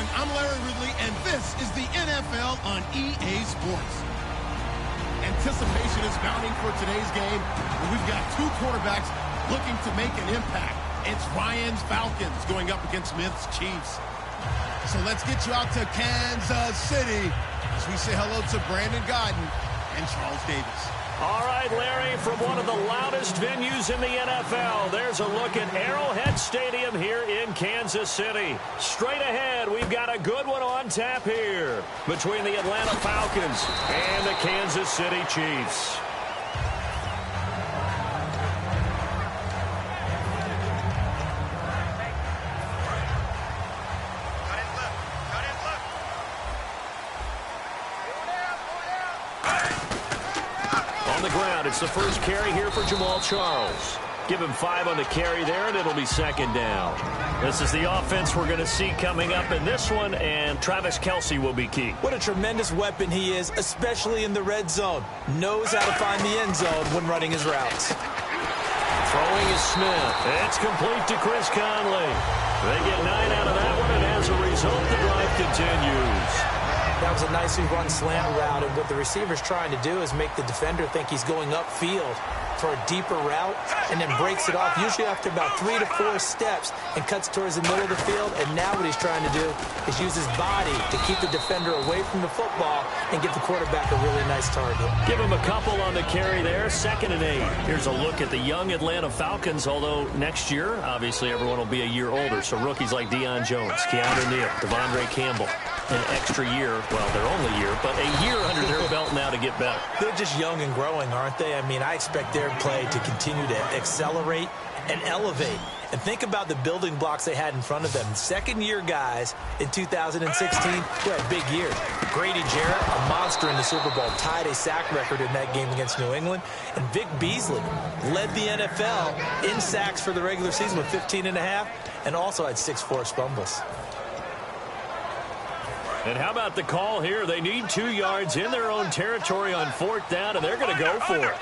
everyone. I'm Larry Ridley, and this is the NFL on EA Sports. Anticipation is mounting for today's game, and we've got two quarterbacks looking to make an impact. It's Ryan's Falcons going up against Smith's Chiefs. So let's get you out to Kansas City as we say hello to Brandon Godden and Charles Davis. All right, Larry, from one of the loudest venues in the NFL, there's a look at Arrowhead Stadium here in Kansas City. Straight ahead, we've got a good one on tap here between the Atlanta Falcons and the Kansas City Chiefs. It's the first carry here for Jamal Charles. Give him 5 on the carry there, and it'll be second down. This is the offense we're going to see coming up in this one, and Travis Kelce will be key. What a tremendous weapon he is, especially in the red zone. Knows how to find the end zone when running his routes. Throwing is Smith. It's complete to Chris Conley. They get 9 out of that one, and as a result, the drive continues. That was a nicely run slant route, and what the receiver's trying to do is make the defender think he's going upfield for a deeper route, and then breaks it off, usually after about 3 to 4 steps, and cuts towards the middle of the field. And now what he's trying to do is use his body to keep the defender away from the football and give the quarterback a really nice target. Give him a couple on the carry there, 2nd and 8. Here's a look at the young Atlanta Falcons, although next year, obviously, everyone will be a year older. So rookies like Deion Jones, Keanu Neal, Devondre Campbell, an extra year, well, their only year, but a year under their belt now to get better. They're just young and growing, aren't they? I mean, I expect their play to continue to accelerate and elevate. And think about the building blocks they had in front of them. Second-year guys in 2016 who had big years. Grady Jarrett, a monster in the Super Bowl, tied a sack record in that game against New England. And Vic Beasley led the NFL in sacks for the regular season with 15.5 and also had 6 forced fumbles. And how about the call here? They need 2 yards in their own territory on 4th down, and they're going to go for it.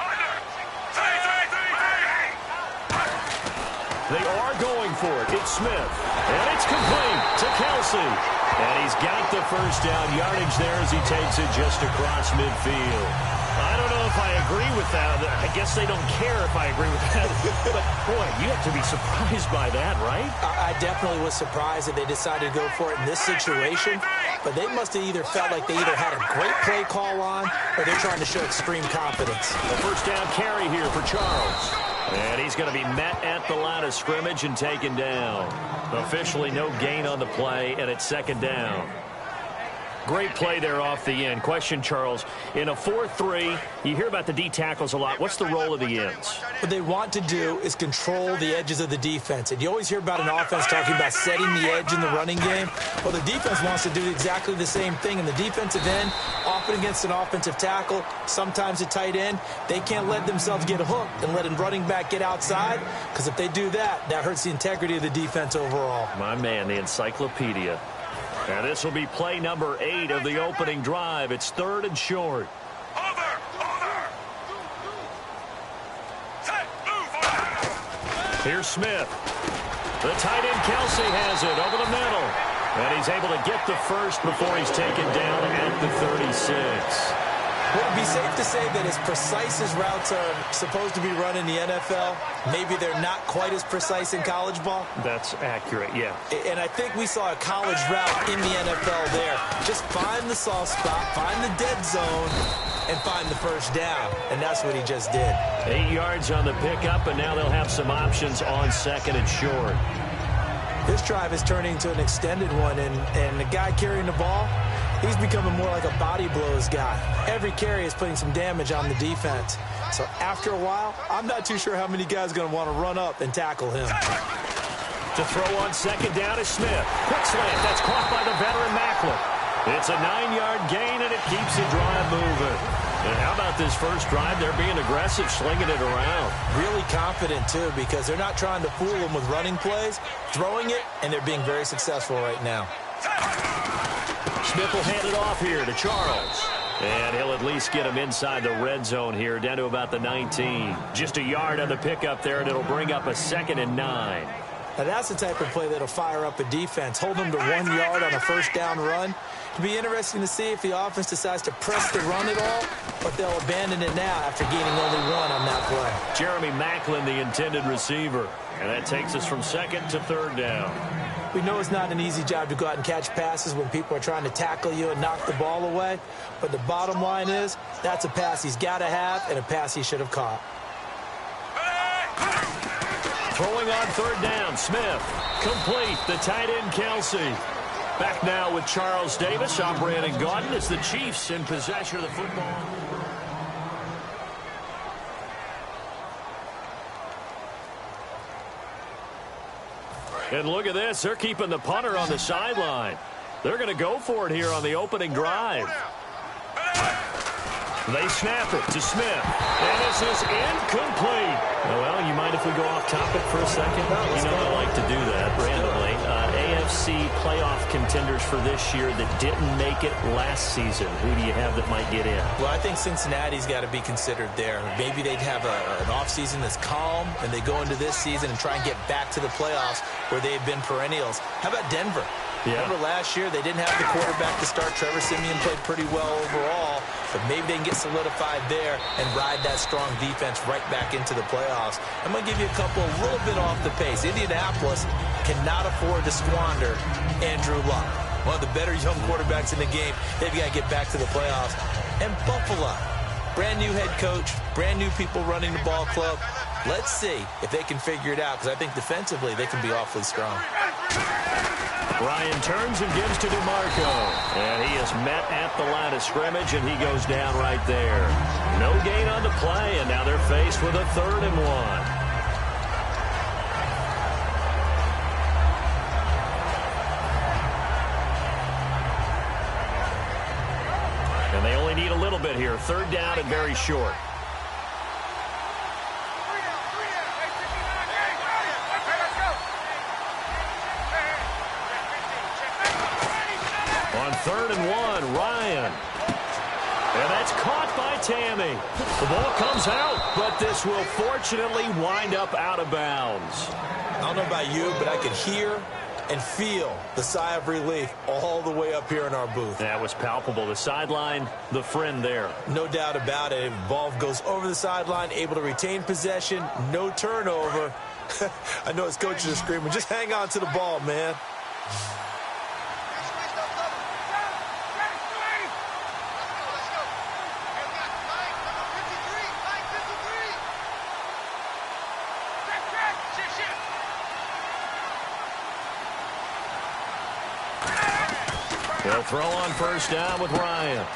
They are going for it. It's Smith. And it's complete to Kelce. And he's got the first down yardage there as he takes it just across midfield. I don't know if I agree with that. I guess they don't care if I agree with that. But, boy, you have to be surprised by that, right? I definitely was surprised that they decided to go for it in this situation. But they must have either felt like they either had a great play call on or they're trying to show extreme confidence. The first down carry here for Charles. And he's going to be met at the line of scrimmage and taken down. Officially no gain on the play, and it's 2nd down. Great play there off the end. Question, Charles, in a 4-3, you hear about the D tackles a lot. What's the role of the ends? What they want to do is control the edges of the defense. And you always hear about an offense talking about setting the edge in the running game. Well, the defense wants to do exactly the same thing. And the defensive end, often against an offensive tackle, sometimes a tight end, they can't let themselves get hooked and let a running back get outside. Because if they do that, that hurts the integrity of the defense overall. My man, the encyclopedia. And this will be play number 8 of the opening drive. It's 3rd and short. Here's Smith. The tight end Kelce has it over the middle. And he's able to get the first before he's taken down at the 36. Would it be safe to say that as precise as routes are supposed to be run in the NFL, maybe they're not quite as precise in college ball? That's accurate, yeah. And I think we saw a college route in the NFL there. Just find the soft spot, find the dead zone, and find the first down. And that's what he just did. 8 yards on the pickup, and now they'll have some options on 2nd and short. This drive is turning into an extended one, and the guy carrying the ball, he's becoming more like a body blows guy. Every carry is putting some damage on the defense. So after a while, I'm not too sure how many guys are going to want to run up and tackle him. To throw on 2nd down is Smith. Quick slant. That's caught by the veteran Macklin. It's a 9-yard gain, and it keeps the drive moving. And how about this first drive? They're being aggressive, slinging it around. Really confident, too, because they're not trying to fool them with running plays, throwing it, and they're being very successful right now. Smith will hand it off here to Charles. And he'll at least get him inside the red zone here, down to about the 19. Just a yard on the pickup there, and it'll bring up a 2nd and 9. Now, that's the type of play that'll fire up a defense. Hold them to 1 yard on a first down run. It'll be interesting to see if the offense decides to press the run at all, or if they'll abandon it now after gaining only 1 on that play. Jeremy Maclin, the intended receiver. And that takes us from 2nd to 3rd down. We know it's not an easy job to go out and catch passes when people are trying to tackle you and knock the ball away. But the bottom line is, that's a pass he's got to have and a pass he should have caught. Throwing on 3rd down, Smith. Complete, the tight end, Kelsey. Back now with Charles Davis. I'm Brandon Gaudin. It's the Chiefs in possession of the football. And look at this. They're keeping the punter on the sideline. They're going to go for it here on the opening drive. They snap it to Smith. And this is incomplete. Well, you mind if we go off topic for a second? You know I like to do that randomly. AFC playoff contenders for this year that didn't make it last season. Who do you have that might get in? Well, I think Cincinnati's got to be considered there. Maybe they'd have an offseason that's calm, and they go into this season and try and get back to the playoffs where they've been perennials. How about Denver? Yeah. Remember last year they didn't have the quarterback to start. Trevor Siemian played pretty well overall, but maybe they can get solidified there and ride that strong defense right back into the playoffs. I'm going to give you a couple a little bit off the pace. Indianapolis cannot afford to squander Andrew Luck, one of the better young quarterbacks in the game. They've got to get back to the playoffs. And Buffalo, brand new head coach, brand new people running the ball club. Let's see if they can figure it out, because I think defensively they can be awfully strong. Ryan turns and gives to DeMarco. And he is met at the line of scrimmage, and he goes down right there. No gain on the play, and now they're faced with a 3rd and 1. And they only need a little bit here. 3rd down and very short. On 3rd and 1, Ryan. And that's caught by Tammy. The ball comes out, but this will fortunately wind up out of bounds. I don't know about you, but I could hear and feel the sigh of relief all the way up here in our booth. That was palpable. The sideline, the friend there. No doubt about it. Ball goes over the sideline, able to retain possession, no turnover. I know his coaches are screaming, just hang on to the ball, man. They'll throw on 1st down with Ryan.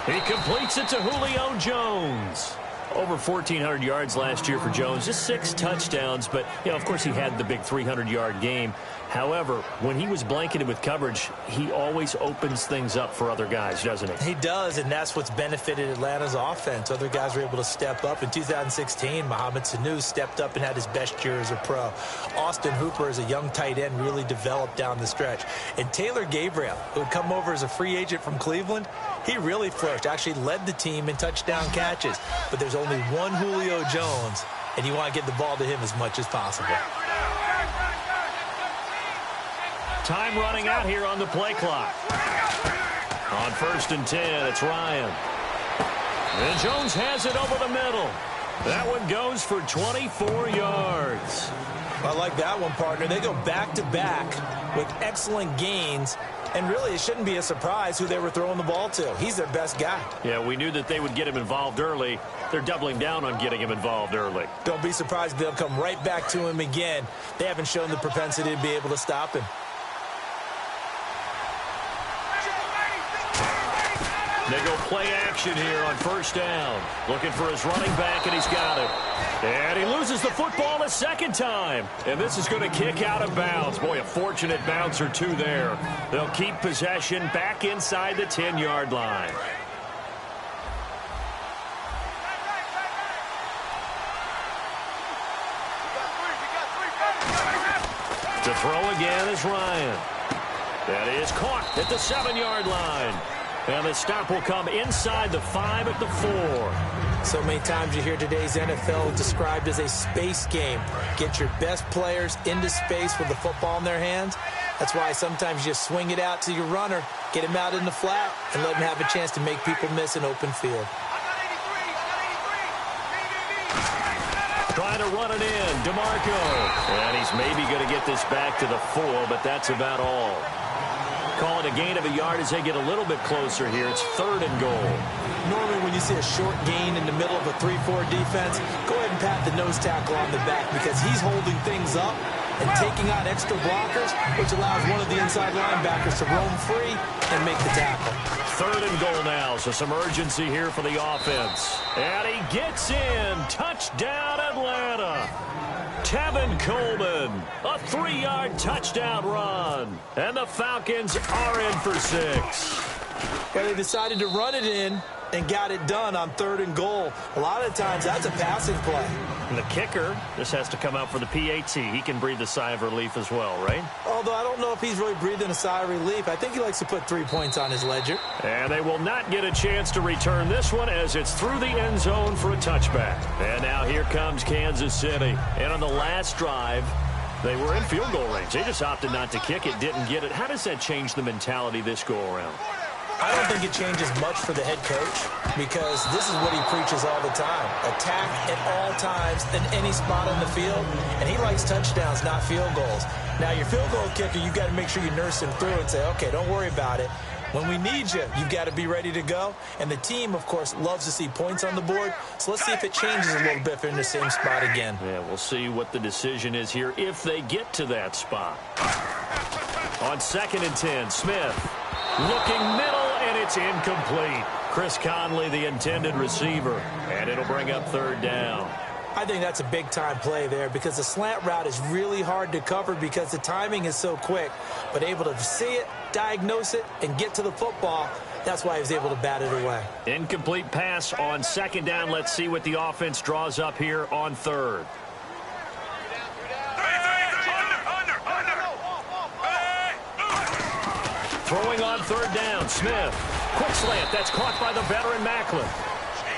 He completes it to Julio Jones. Over 1,400 yards last year for Jones. Just 6 touchdowns, but, you know, of course he had the big 300-yard game. However, when he was blanketed with coverage, he always opens things up for other guys, doesn't he? He does, and that's what's benefited Atlanta's offense. Other guys were able to step up. In 2016, Mohamed Sanu stepped up and had his best year as a pro. Austin Hooper, as a young tight end, really developed down the stretch. And Taylor Gabriel, who had come over as a free agent from Cleveland, he really flourished, actually led the team in touchdown catches. But there's only one Julio Jones, and you want to get the ball to him as much as possible. Time running out here on the play clock. On 1st and 10, it's Ryan. And Jones has it over the middle. That one goes for 24 yards. I like that one, partner. They go back-to-back with excellent gains. And really, it shouldn't be a surprise who they were throwing the ball to. He's their best guy. Yeah, we knew that they would get him involved early. They're doubling down on getting him involved early. Don't be surprised if they'll come right back to him again. They haven't shown the propensity to be able to stop him. They go play action here on 1st down. Looking for his running back, and he's got it. And he loses the football a 2nd time. And this is going to kick out of bounds. Boy, a fortunate bounce or 2 there. They'll keep possession back inside the 10-yard line. To throw again is Ryan. That is caught at the 7-yard line. And the stop will come inside the 5 at the 4. So many times you hear today's NFL described as a space game. Get your best players into space with the football in their hands. That's why sometimes you just swing it out to your runner, get him out in the flat, and let him have a chance to make people miss an open field. Trying to run it in, DeMarco. And he's maybe going to get this back to the 4, but that's about all. Call it a gain of a yard as they get a little bit closer here. It's 3rd and goal. Normally when you see a short gain in the middle of a 3-4 defense, go ahead and pat the nose tackle on the back because he's holding things up and taking on extra blockers, which allows one of the inside linebackers to roam free and make the tackle. 3rd and goal now, so some urgency here for the offense. And he gets in. Touchdown, Atlanta. Tevin Coleman, a 3-yard touchdown run. And the Falcons are in for 6. Well, they decided to run it in and got it done on 3rd and goal. A lot of times that's a passing play. And the kicker, this has to come out for the PAT. He can breathe a sigh of relief as well, right? Although I don't know if he's really breathing a sigh of relief. I think he likes to put 3 points on his ledger. And they will not get a chance to return this one as it's through the end zone for a touchback. And now here comes Kansas City. And on the last drive, they were in field goal range. They just opted not to kick it, didn't get it. How does that change the mentality this go-around? I don't think it changes much for the head coach because this is what he preaches all the time. Attack at all times in any spot on the field, and he likes touchdowns, not field goals. Now, your field goal kicker, you've got to make sure you nurse him through and say, okay, don't worry about it. When we need you, you've got to be ready to go. And the team, of course, loves to see points on the board. So let's see if it changes a little bit if they're in the same spot again. Yeah, we'll see what the decision is here if they get to that spot. On 2nd and 10, Smith looking middle, and it's incomplete. Chris Conley, the intended receiver, and it'll bring up 3rd down. I think that's a big-time play there because the slant route is really hard to cover because the timing is so quick. But able to see it, diagnose it, and get to the football, that's why he was able to bat it away. Incomplete pass on 2nd down. Let's see what the offense draws up here on 3rd. Throwing on 3rd down, Smith. Quick slant, that's caught by the veteran Macklin.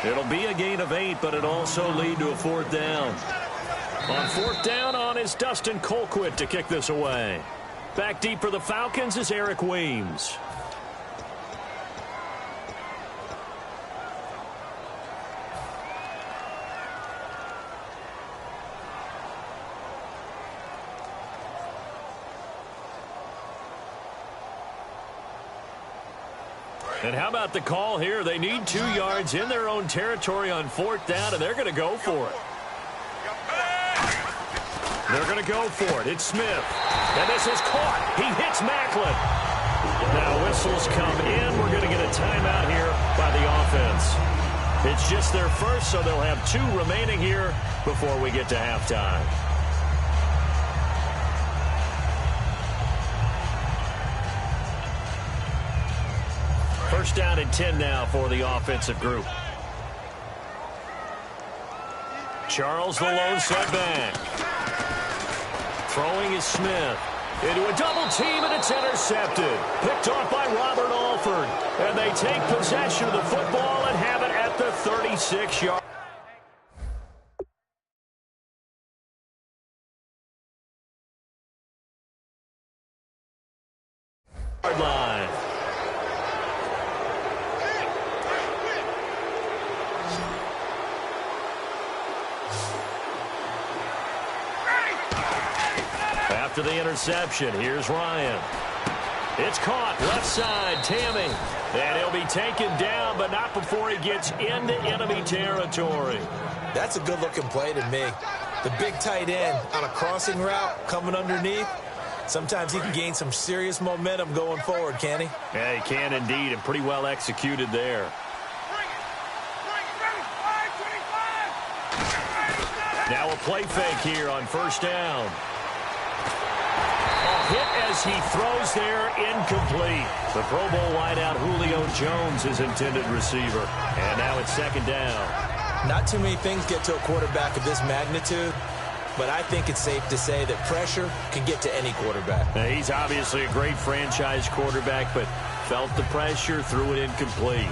It'll be a gain of 8, but it'll also lead to a 4th down. On 4th down on is Dustin Colquitt to kick this away. Back deep for the Falcons is Eric Weems. And how about the call here? They need 2 yards in their own territory on 4th down, and they're going to go for it. They're going to go for it. It's Smith. And this is caught. He hits Macklin. Now whistles come in. We're going to get a timeout here by the offense. It's just their first, so they'll have 2 remaining here before we get to halftime. First down and 10 now for the offensive group. Charles the lone setback. Throwing is Smith. Into a double team, and it's intercepted. Picked off by Robert Alford. And they take possession of the football and have it at the 36-yard line. After the interception, here's Ryan. It's caught, left side, Tammy. And he'll be taken down, but not before he gets into enemy territory. That's a good-looking play to me. The big tight end on a crossing route coming underneath. Sometimes he can gain some serious momentum going forward, can he? Yeah, he can indeed, and pretty well executed there. Now a play fake here on 1st down. Hit as he throws there, incomplete. The Pro Bowl wideout Julio Jones is intended receiver. And now it's 2nd down. Not too many things get to a quarterback of this magnitude, but I think it's safe to say that pressure can get to any quarterback. Now, he's obviously a great franchise quarterback, but felt the pressure, threw it incomplete.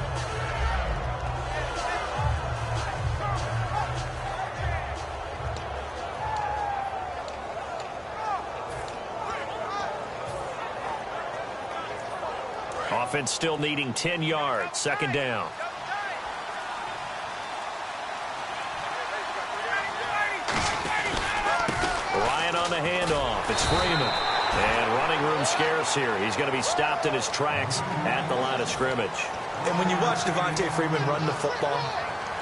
Offense still needing 10 yards. Second down. Ryan on the handoff. It's Freeman. And running room scarce here. He's going to be stopped in his tracks at the line of scrimmage. And when you watch Devontae Freeman run the football,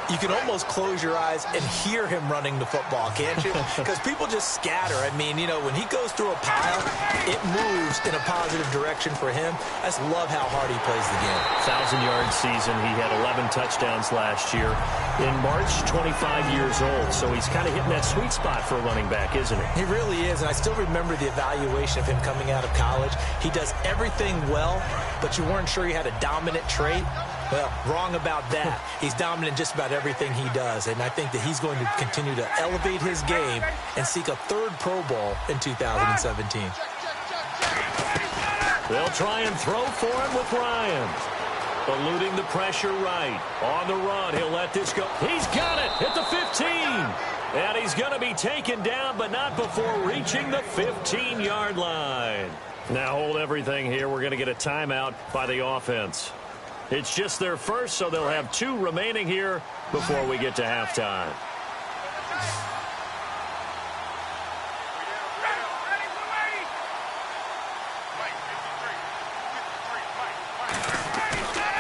you can almost close your eyes and hear him running the football, can't you? Because people just scatter. I mean, you know, when he goes through a pile, it moves in a positive direction for him. I just love how hard he plays the game. 1,000-yard season. He had 11 touchdowns last year. In March, 25 years old. So he's kind of hitting that sweet spot for a running back, isn't he? He really is, and I still remember the evaluation of him coming out of college. He does everything well, but you weren't sure he had a dominant trait. Well, wrong about that. He's dominant in just about everything he does, and I think that he's going to continue to elevate his game and seek a third Pro Bowl in 2017. They'll try and throw for him with Ryan. Eluding the pressure right. On the run, he'll let this go. He's got it at the 15. And he's going to be taken down, but not before reaching the 15-yard line. Now hold everything here. We're going to get a timeout by the offense. It's just their first, so they'll have 2 remaining here before we get to halftime.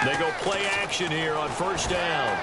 They go play action here on first down.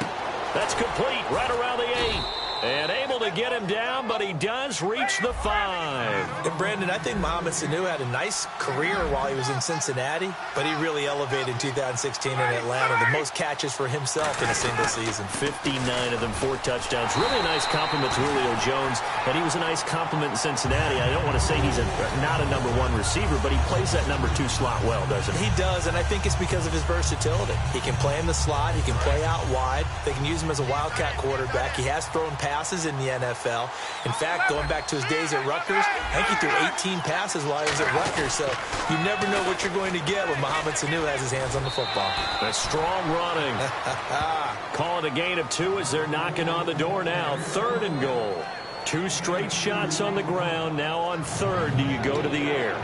That's complete right around the 8. And able to get him down, but he does reach the 5. And Brandon, I think Mohamed Sanu had a nice career while he was in Cincinnati, but he really elevated in 2016 in Atlanta. The most catches for himself in a single season. 59 of them, 4 touchdowns. Really a nice compliment to Julio Jones, and he was a nice compliment in Cincinnati. I don't want to say he's not a number 1 receiver, but he plays that number 2 slot well, doesn't he? He does, and I think it's because of his versatility. He can play in the slot. He can play out wide. They can use him as a wildcat quarterback. He has thrown passes in the NFL. In fact, going back to his days at Rutgers, I think he threw 18 passes while he was at Rutgers, so you never know what you're going to get when Mohamed Sanu has his hands on the football. A strong running. Call it a gain of 2 as they're knocking on the door now. 3rd and goal. 2 straight shots on the ground. Now on 3rd, do you go to the air?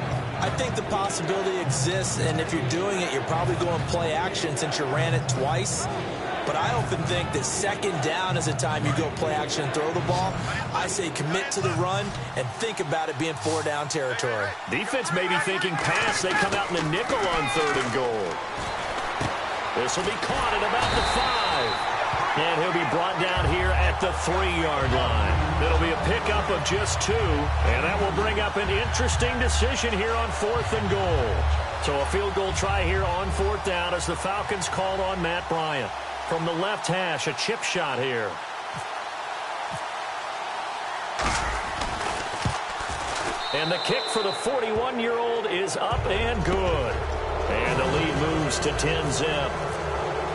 I think the possibility exists, and if you're doing it, you're probably going play action since you ran it twice. But I often think that 2nd down is a time you go play action and throw the ball. I say commit to the run and think about it being 4-down territory. Defense may be thinking pass. They come out in the nickel on 3rd and goal. This will be caught at about the 5. And he'll be brought down here at the 3-yard line. It'll be a pickup of just 2. And that will bring up an interesting decision here on 4th and goal. So a field goal try here on 4th down as the Falcons called on Matt Bryant. From the left hash, a chip shot here. And the kick for the 41-year-old is up and good. And the lead moves to 10-zip.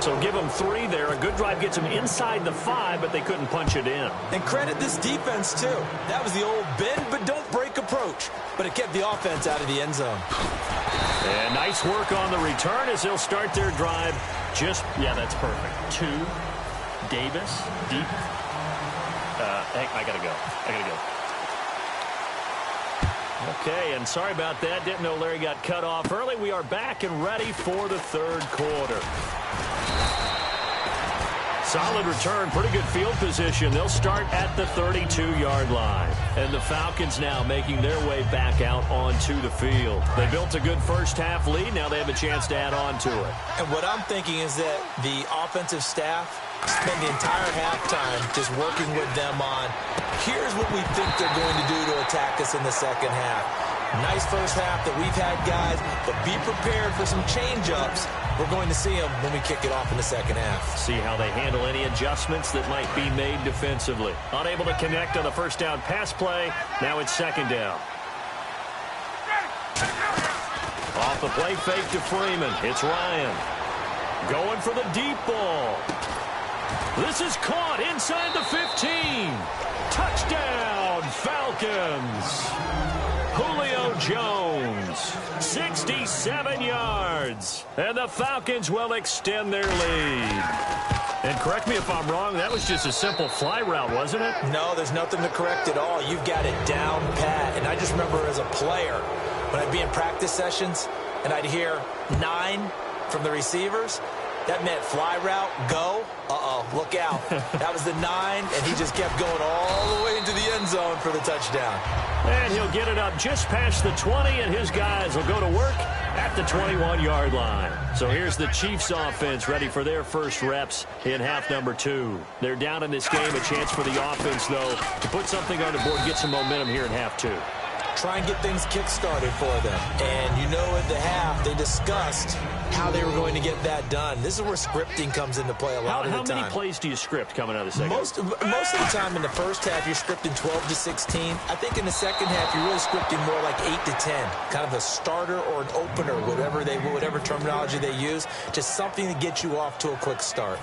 So give them 3 there. A good drive gets them inside the 5, but they couldn't punch it in. And credit this defense, too. That was the old bend but don't break approach. But it kept the offense out of the end zone. And nice work on the return as they'll start their drive. Yeah, that's perfect. 2, Davis, deep. Hey, I gotta go. Okay, and sorry about that. Didn't know Larry got cut off early. We are back and ready for the 3rd quarter. Solid return, pretty good field position. They'll start at the 32-yard line. And the Falcons now making their way back out onto the field. They built a good first-half lead. Now they have a chance to add on to it. And what I'm thinking is that the offensive staff spend the entire halftime just working with them on, here's what we think they're going to do to attack us in the second half. Nice first half that we've had, guys, but be prepared for some change-ups. We're going to see them when we kick it off in the second half. See how they handle any adjustments that might be made defensively. Unable to connect on the first down pass play. Now it's 2nd down. Off the play fake to Freeman. It's Ryan. Going for the deep ball. This is caught inside the 15. Touchdown, Falcons. Julio Jones, 67 yards. And the Falcons will extend their lead. And correct me if I'm wrong, that was just a simple fly route, wasn't it? No, there's nothing to correct at all. You've got it down pat. And I just remember as a player, when I'd be in practice sessions and I'd hear 9 from the receivers, that meant fly route, go, look out. That was the 9, and he just kept going all the way into the end zone for the touchdown. And he'll get it up just past the 20, and his guys will go to work at the 21-yard line. So here's the Chiefs offense ready for their first reps in half number 2. They're down in this game. A chance for the offense, though, to put something on the board, get some momentum here in half 2. Try and get things kick-started for them. And you know at the half, they discussed how they were going to get that done. This is where scripting comes into play a lot of the time. How many plays do you script coming out of the second? Most of the time in the first half, you're scripting 12 to 16. I think in the second half, you're really scripting more like 8 to 10. Kind of a starter or an opener, whatever terminology they use. Just something to get you off to a quick start.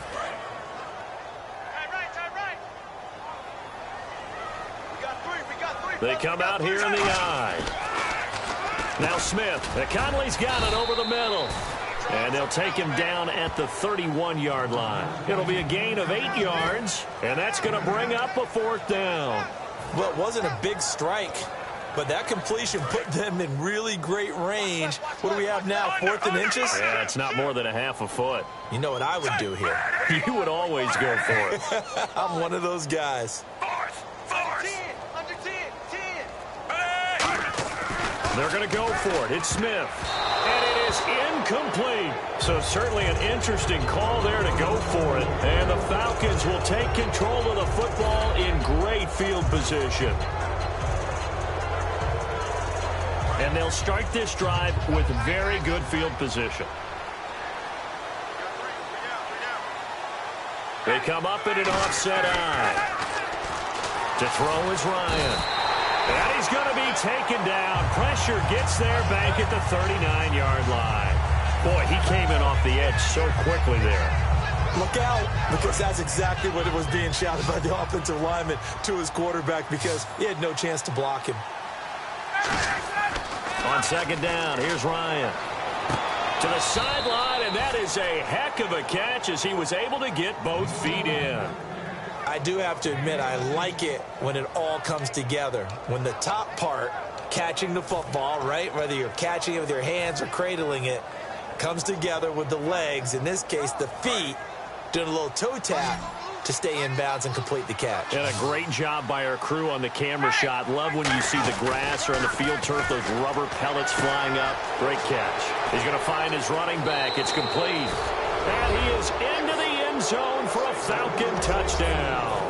They come out here in the eye. Now Smith. Conley's got it over the middle. And they'll take him down at the 31-yard line. It'll be a gain of 8 yards, and that's going to bring up a 4th down. Well, it wasn't a big strike, but that completion put them in really great range. What do we have now, 4th and inches? Yeah, it's not more than a half a foot. You know what I would do here? You would always go for it. I'm one of those guys. They're going to go for it. It's Smith. And it is incomplete. So certainly an interesting call there to go for it. And the Falcons will take control of the football in great field position. And they'll start this drive with very good field position. They come up in an offset eye. To throw is Ryan. And he's going to be taken down. Pressure gets there back at the 39-yard line. Boy, he came in off the edge so quickly there. Look out, because that's exactly what it was being shouted by the offensive lineman to his quarterback because he had no chance to block him. On second down, here's Ryan. To the sideline, and that is a heck of a catch as he was able to get both feet in. I do have to admit, I like it when it all comes together. When the top part, catching the football, right, whether you're catching it with your hands or cradling it, comes together with the legs, in this case the feet, doing a little toe tap to stay in bounds and complete the catch. And a great job by our crew on the camera shot. Love when you see the grass or on the field turf, those rubber pellets flying up. Great catch. He's going to find his running back. It's complete. And he is into the end zone for a Falcon touchdown.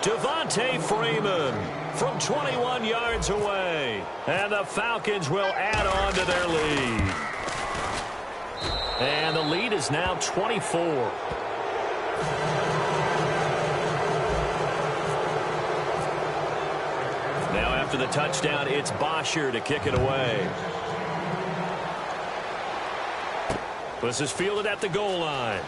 Devontae Freeman from 21 yards away. And the Falcons will add on to their lead. And the lead is now 24. Now after the touchdown, it's Bosher to kick it away. This is fielded at the goal line.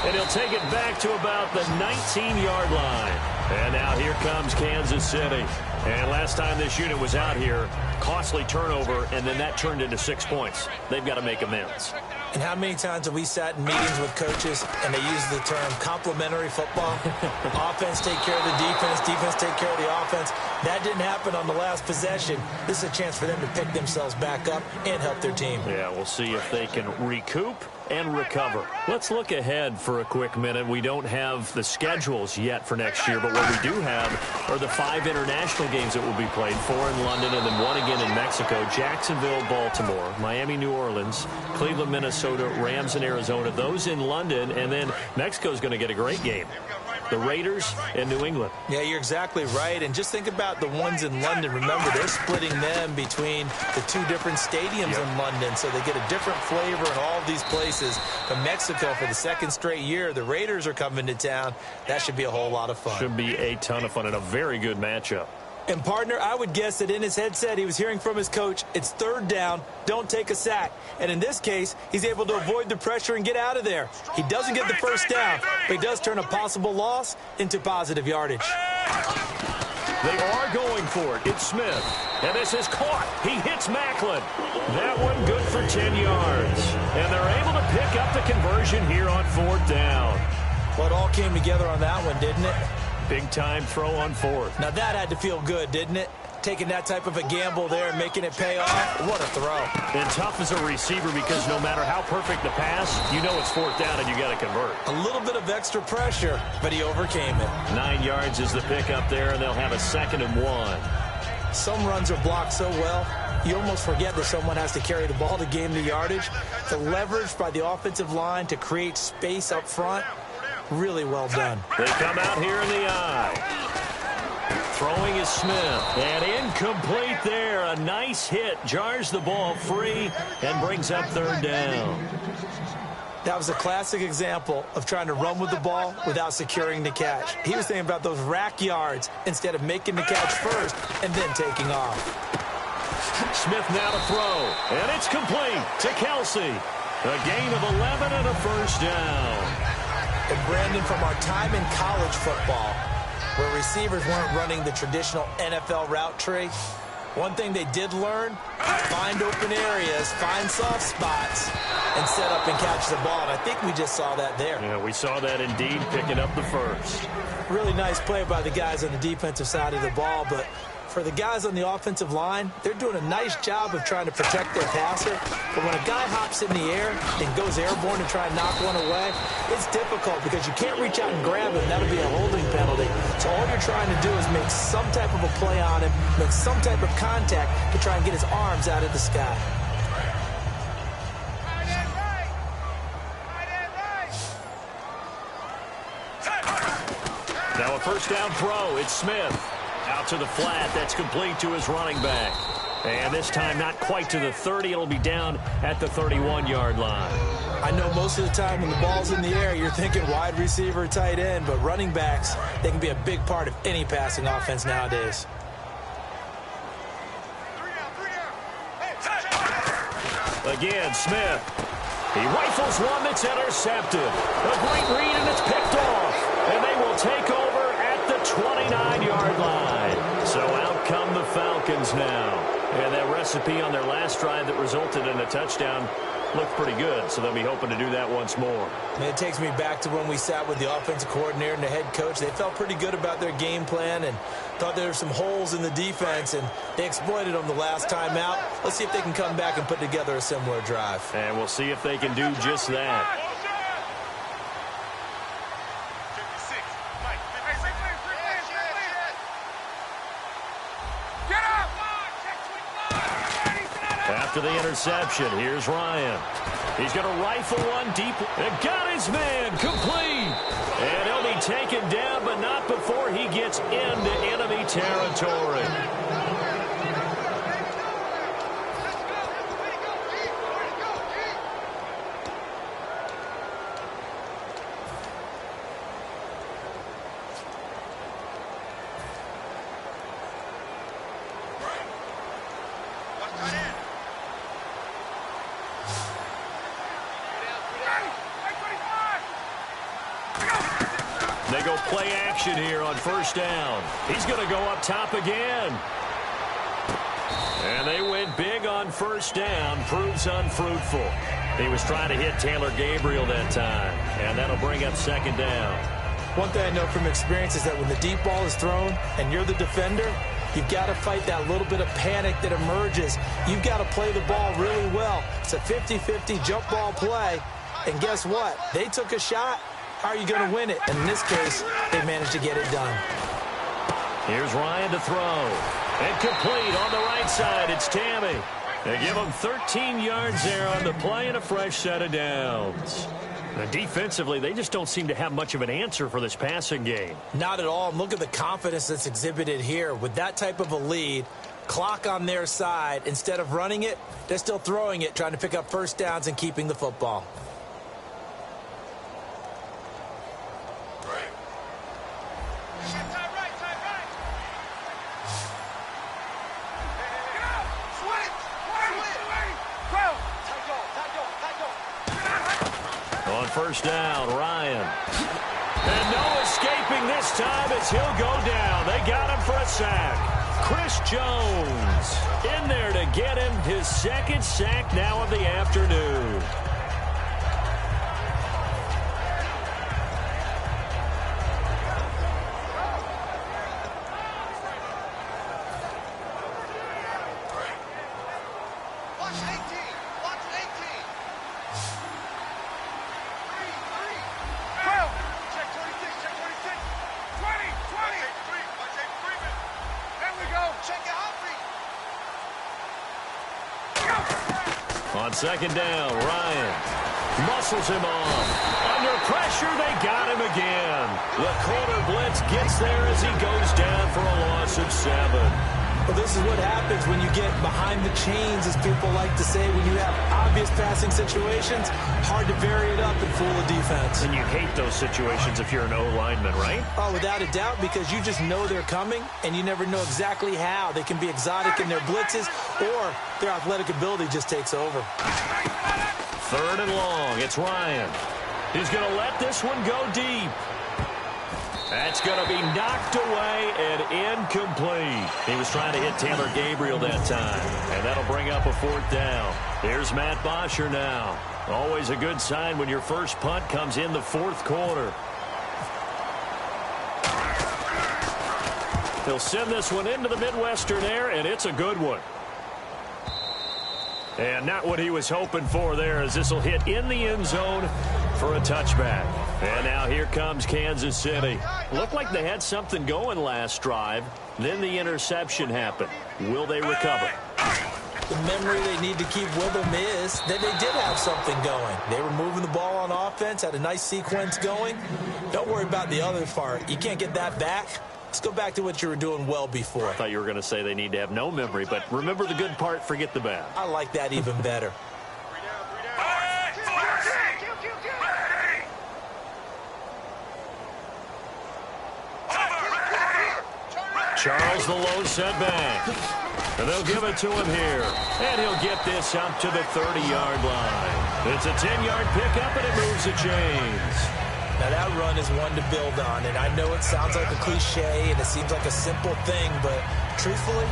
And he'll take it back to about the 19-yard line. And now here comes Kansas City. And last time this unit was out here, costly turnover, and then that turned into 6 points. They've got to make amends. And how many times have we sat in meetings with coaches and they use the term complementary football? Offense take care of the defense, defense take care of the offense. That didn't happen on the last possession. This is a chance for them to pick themselves back up and help their team. Yeah, we'll see if they can recoup and recover. Let's look ahead for a quick minute. We don't have the schedules yet for next year, but what we do have are the 5 international games that will be played, 4 in London and then 1 again in Mexico, Jacksonville, Baltimore, Miami, New Orleans, Cleveland, Minnesota, Rams, and Arizona. Those in London, and then Mexico's going to get a great game. The Raiders and New England. Yeah, you're exactly right. And just think about the ones in London. Remember, they're splitting them between the 2 different stadiums in London, so they get a different flavor in all of these places. But Mexico, for the 2nd straight year, the Raiders are coming to town. That should be a whole lot of fun. Should be a ton of fun and a very good matchup. And, partner, I would guess that in his headset he was hearing from his coach, it's 3rd down, don't take a sack. And in this case, he's able to avoid the pressure and get out of there. He doesn't get the 1st down, but he does turn a possible loss into positive yardage. They are going for it. It's Smith. And this is caught. He hits Macklin. That one good for 10 yards. And they're able to pick up the conversion here on 4th down. Well, it all came together on that one, didn't it? Big-time throw on 4th. Now, that had to feel good, didn't it? Taking that type of a gamble there and making it pay off. What a throw. And tough as a receiver because no matter how perfect the pass, you know it's 4th down and you got to convert. A little bit of extra pressure, but he overcame it. 9 yards is the pickup there, and they'll have a 2nd and 1. Some runs are blocked so well, you almost forget that someone has to carry the ball to gain the yardage. The leverage by the offensive line to create space up front, really well done. They come out here in the eye. Throwing is Smith. And incomplete there. A nice hit. Jars the ball free and brings up 3rd down. That was a classic example of trying to run with the ball without securing the catch. He was thinking about those rack yards instead of making the catch first and then taking off. Smith now to throw. And it's complete to Kelsey. A gain of 11 and a 1st down. And Brandon, from our time in college football, where receivers weren't running the traditional NFL route tree, one thing they did learn, find open areas, find soft spots, and set up and catch the ball. And I think we just saw that there. Yeah, we saw that indeed, picking up the 1st. Really nice play by the guys on the defensive side of the ball, but for the guys on the offensive line, they're doing a nice job of trying to protect their passer. But when a guy hops in the air and goes airborne to try and knock one away, it's difficult because you can't reach out and grab him. That'll be a holding penalty. So all you're trying to do is make some type of a play on him, make some type of contact to try and get his arms out of the sky. Now a 1st down throw. It's Smith. Out to the flat. That's complete to his running back. And this time not quite to the 30. It'll be down at the 31-yard line. I know most of the time when the ball's in the air, you're thinking wide receiver, tight end, but running backs, they can be a big part of any passing offense nowadays. Again, Smith. He rifles one that's intercepted. A great read, and it's picked off. And they will take over at the 29-yard line. So out come the Falcons now. And that recipe on their last drive that resulted in a touchdown looked pretty good, so they'll be hoping to do that once more. And it takes me back to when we sat with the offensive coordinator and the head coach. They felt pretty good about their game plan and thought there were some holes in the defense, and they exploited them the last time out. Let's see if they can come back and put together a similar drive. And we'll see if they can do just that. After the interception, here's Ryan. He's going to rifle one deep. And got his man complete. And he'll be taken down, but not before he gets into enemy territory. They go play action here on 1st down. He's going to go up top again. And they went big on 1st down. Proves unfruitful. He was trying to hit Taylor Gabriel that time. And that'll bring up 2nd down. One thing I know from experience is that when the deep ball is thrown and you're the defender, you've got to fight that little bit of panic that emerges. You've got to play the ball really well. It's a 50-50 jump ball play. And guess what? They took a shot. How are you going to win it? And in this case, they managed to get it done. Here's Ryan to throw. And complete on the right side. It's Tammy. They give him 13 yards there on the play and a fresh set of downs. And defensively, they just don't seem to have much of an answer for this passing game. Not at all. And look at the confidence that's exhibited here. With that type of a lead, clock on their side, instead of running it, they're still throwing it, trying to pick up 1st downs and keeping the football. On 1st down, Ryan. And no escaping this time as he'll go down. They got him for a sack. Chris Jones in there to get him his second sack now of the afternoon. On second down, Ryan muscles him off. Under pressure, they got him again. The corner blitz gets there as he goes down for a loss of 7. Well, this is what happens when you get behind the chains, as people like to say, when you have obvious passing situations. Hard to vary it up and fool a defense. And you hate those situations if you're an O-lineman, right? Oh, without a doubt, because you just know they're coming, and you never know exactly how. They can be exotic in their blitzes, or their athletic ability just takes over. 3rd and long. It's Ryan. He's going to let this one go deep. That's going to be knocked away and incomplete. He was trying to hit Taylor Gabriel that time, and that'll bring up a 4th down. Here's Matt Bosher now. Always a good sign when your first punt comes in the 4th quarter. He'll send this one into the Midwestern air, and it's a good one. And not what he was hoping for there, as this will hit in the end zone for a touchback. And now here comes Kansas City. Looked like they had something going last drive. Then the interception happened. Will they recover? The memory they need to keep with them is that they did have something going. They were moving the ball on offense, had a nice sequence going. Don't worry about the other part. You can't get that back. Let's go back to what you were doing well before. I thought you were going to say they need to have no memory, but remember the good part, forget the bad. I like that even better. Charles the lone setback. And they'll give it to him here. And he'll get this out to the 30-yard line. It's a 10-yard pickup, and it moves the chains. Now, that run is one to build on, and I know it sounds like a cliche, and it seems like a simple thing, but truthfully,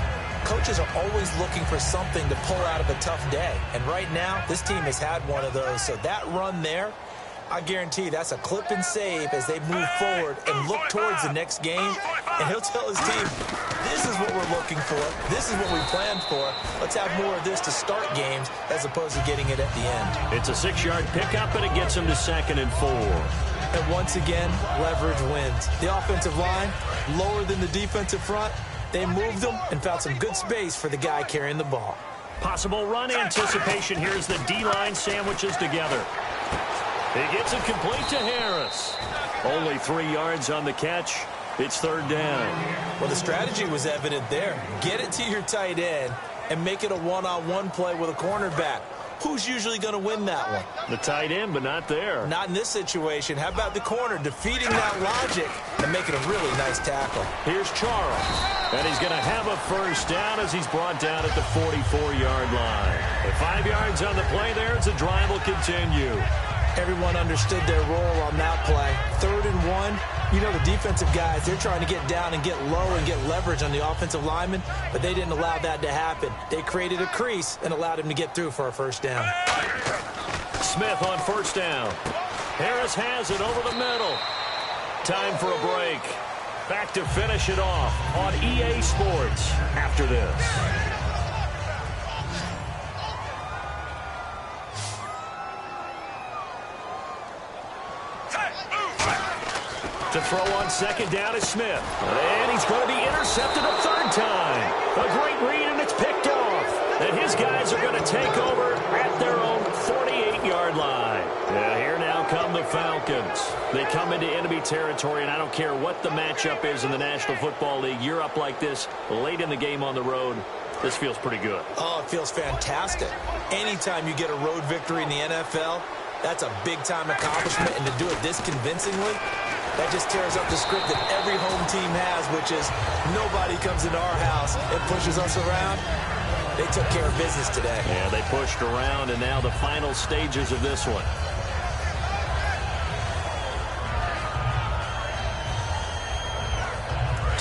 coaches are always looking for something to pull out of a tough day. And right now, this team has had one of those. So that run there, I guarantee that's a clip and save as they move forward and look towards the next game. And he'll tell his team, this is what we're looking for. This is what we planned for. Let's have more of this to start games as opposed to getting it at the end. It's a 6-yard pickup, and it gets him to 2nd and 4. And once again, leverage wins. The offensive line, lower than the defensive front. They moved them and found some good space for the guy carrying the ball. Possible run anticipation here as the D-line sandwiches together. He gets it complete to Harris. Only 3 yards on the catch. It's 3rd down. Well, the strategy was evident there. Get it to your tight end and make it a one-on-one play with a cornerback. Who's usually going to win that one? The tight end, but not there. Not in this situation. How about the corner defeating that logic and making a really nice tackle? Here's Charles, and he's going to have a 1st down as he's brought down at the 44-yard line. With 5 yards on the play there, as the drive will continue. Everyone understood their role on that play. 3rd and 1. You know, the defensive guys, they're trying to get down and get low and get leverage on the offensive lineman, but they didn't allow that to happen. They created a crease and allowed him to get through for a 1st down. Smith on 1st down. Harris has it over the middle. Time for a break. Back to finish it off on EA Sports after this. To throw on 2nd down is Smith. And he's going to be intercepted a 3rd time. A great read, and it's picked off. And his guys are going to take over at their own 48-yard line. Yeah, here now come the Falcons. They come into enemy territory, and I don't care what the matchup is in the National Football League. You're up like this late in the game on the road. This feels pretty good. Oh, it feels fantastic. Anytime you get a road victory in the NFL, that's a big-time accomplishment, and to do it this convincingly, that just tears up the script that every home team has, which is nobody comes into our house and pushes us around. They took care of business today. Yeah, they pushed around, and now the final stages of this one.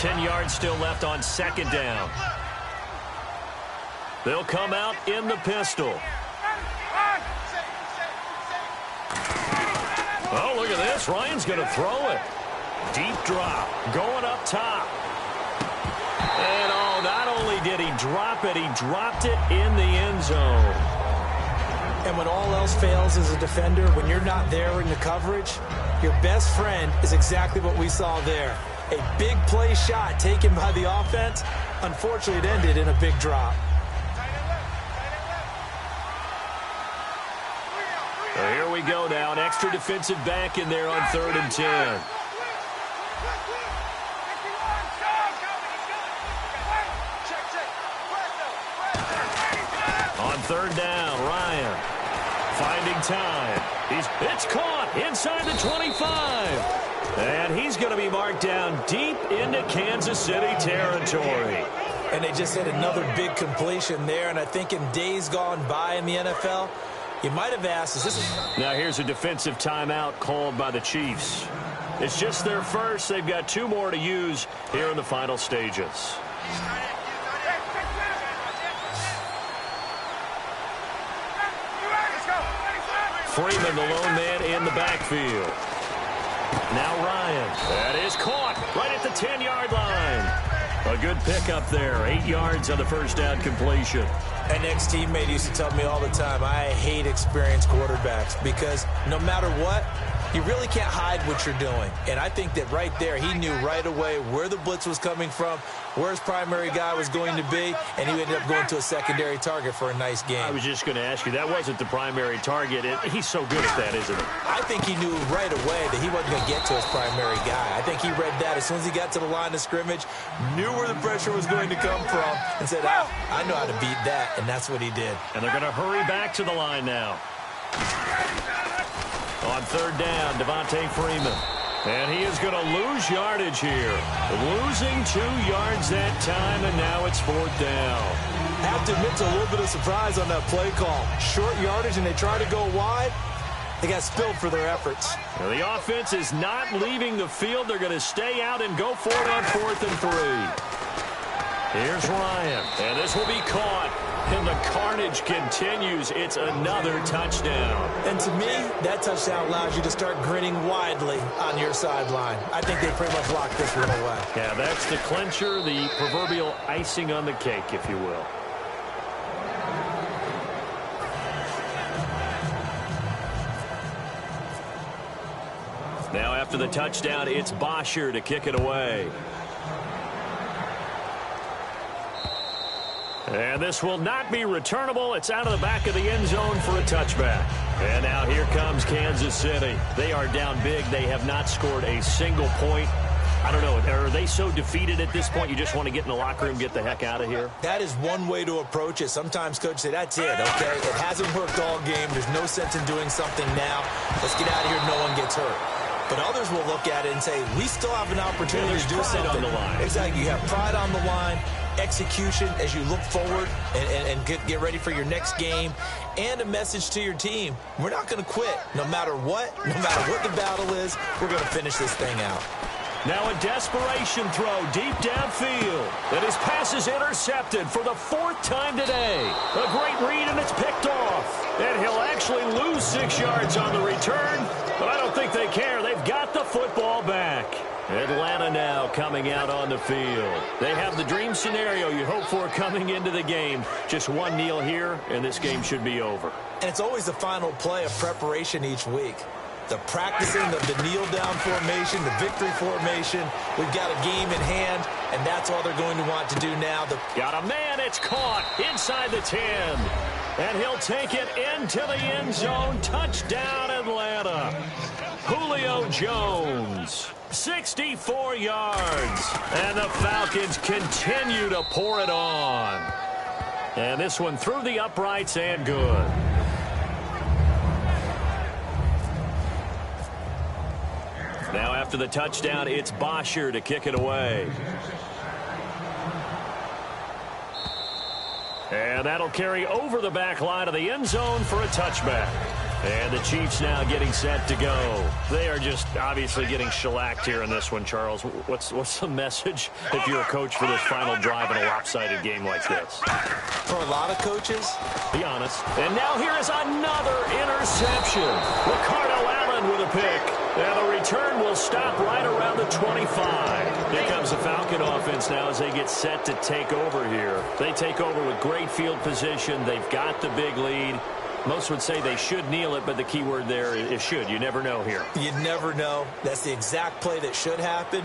10 yards still left on second down. They'll come out in the pistol. Oh, look at this. Ryan's going to throw it. Deep drop. Going up top. And, oh, not only did he drop it, he dropped it in the end zone. And when all else fails as a defender, when you're not there in the coverage, your best friend is exactly what we saw there. A big play shot taken by the offense. Unfortunately, it ended in a big drop. So here we go now. An extra defensive back in there on 3rd and 10. On 3rd down, Ryan finding time. It's caught inside the 25. And he's going to be marked down deep into Kansas City territory. And they just had another big completion there. And I think in days gone by in the NFL, you might have asked, is this... Now here's a defensive timeout called by the Chiefs. It's just their first. They've got 2 more to use here in the final stages. Freeman, the lone man in the backfield. Now Ryan. That is caught right at the 10-yard line. A good pickup there. 8 yards on the first down completion. An ex-teammate used to tell me all the time, I hate experienced quarterbacks because no matter what, you really can't hide what you're doing. And I think that right there, he knew right away where the blitz was coming from, where his primary guy was going to be, and he ended up going to a secondary target for a nice game. I was just going to ask you, that wasn't the primary target. He's so good at that, isn't he? I think he knew right away that he wasn't going to get to his primary guy. I think he read that as soon as he got to the line of scrimmage, knew where the pressure was going to come from, and said, I know how to beat that, and that's what he did. And they're going to hurry back to the line now. On 3rd down, Devontae Freeman. And he is going to lose yardage here. Losing 2 yards that time, and now it's 4th down. Have to admit to a little bit of surprise on that play call. Short yardage, and they try to go wide. They got spilled for their efforts. Now, the offense is not leaving the field. They're going to stay out and go for it on 4th and 3. Here's Ryan, and this will be caught. And the carnage continues. It's another touchdown. And to me, that touchdown allows you to start grinning widely on your sideline. I think they pretty much locked this one away. Yeah, that's the clincher, the proverbial icing on the cake, if you will. Now after the touchdown, it's Bosher to kick it away. And this will not be returnable. It's out of the back of the end zone for a touchback. And now here comes Kansas City. They are down big. They have not scored a single point. I don't know. Are they so defeated at this point you just want to get in the locker room, get the heck out of here? That is one way to approach it. Sometimes coaches say, that's it, okay? It hasn't worked all game. There's no sense in doing something now. Let's get out of here. No one gets hurt. But others will look at it and say, we still have an opportunity to do something. On the line. Exactly. You have pride on the line, execution as you look forward and get ready for your next game, and a message to your team. We're not going to quit no matter what the battle is. We're going to finish this thing out. Now a desperation throw deep downfield. And his pass is intercepted for the 4th time today. A great read, and it's picked off. And he'll actually lose 6 yards on the return. But I don't think they care. They've got the football back. Atlanta now coming out on the field. They have the dream scenario you hope for coming into the game. Just one kneel here, and this game should be over. And it's always the final play of preparation each week. The practicing of the kneel-down formation, the victory formation. We've got a game in hand, and that's all they're going to want to do now. Got a man. It's caught inside the 10. And he'll take it into the end zone. Touchdown, Atlanta. Julio Jones, 64 yards. And the Falcons continue to pour it on. And this one through the uprights and good. Now after the touchdown, it's Bosher to kick it away. And that'll carry over the back line of the end zone for a touchback. And the Chiefs now getting set to go. They are just obviously getting shellacked here in this one, Charles. What's the message if you're a coach for this final drive in a lopsided game like this? For a lot of coaches, be honest. And now here is another interception. Ricardo Allen with a pick. And the return will stop right around the 25. Here comes the Falcon offense now as they get set to take over here. They take over with great field position. They've got the big lead. Most would say they should kneel it, but the key word there is should. You never know here. You never know. That's the exact play that should happen.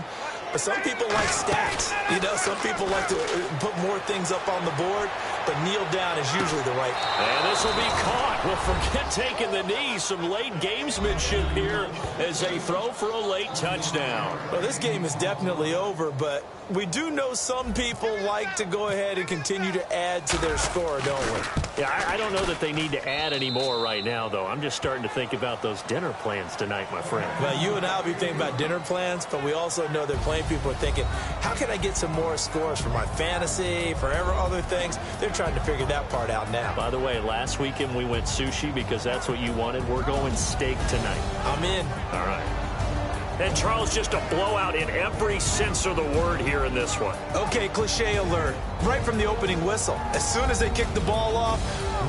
But some people like stats. You know, some people like to put more things up on the board, but kneel down is usually the right. And this will be caught. Well, forget taking the knee. Some late gamesmanship here as they throw for a late touchdown. Well, this game is definitely over, but we do know some people like to go ahead and continue to add to their score, don't we? Yeah, I don't know that they need to add any more right now, though. I'm just starting to think about those dinner plans tonight, my friend. Well, you and I will be thinking about dinner plans, but we also know that playing people are thinking, how can I get some more scores for my fantasy, for other things? They're trying to figure that part out now. By the way, last weekend we went sushi because that's what you wanted. We're going steak tonight. I'm in. All right. And Charles, just a blowout in every sense of the word here in this one. Okay, cliche alert. Right from the opening whistle. As soon as they kicked the ball off,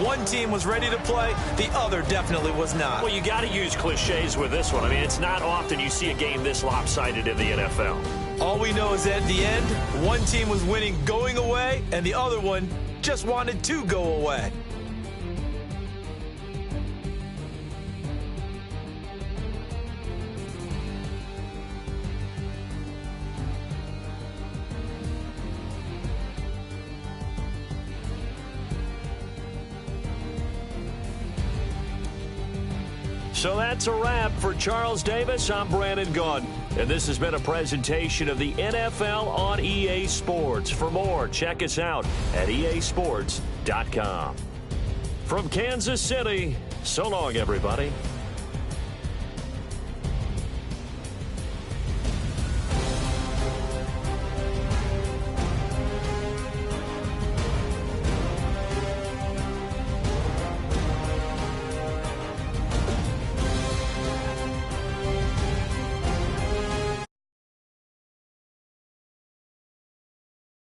one team was ready to play, the other definitely was not. Well, you got to use cliches with this one. I mean, it's not often you see a game this lopsided in the NFL. All we know is at the end, one team was winning going away, and the other one just wanted to go away. So that's a wrap for Charles Davis. I'm Brandon Gaudin, and this has been a presentation of the NFL on EA Sports. For more, check us out at easports.com. From Kansas City, so long, everybody.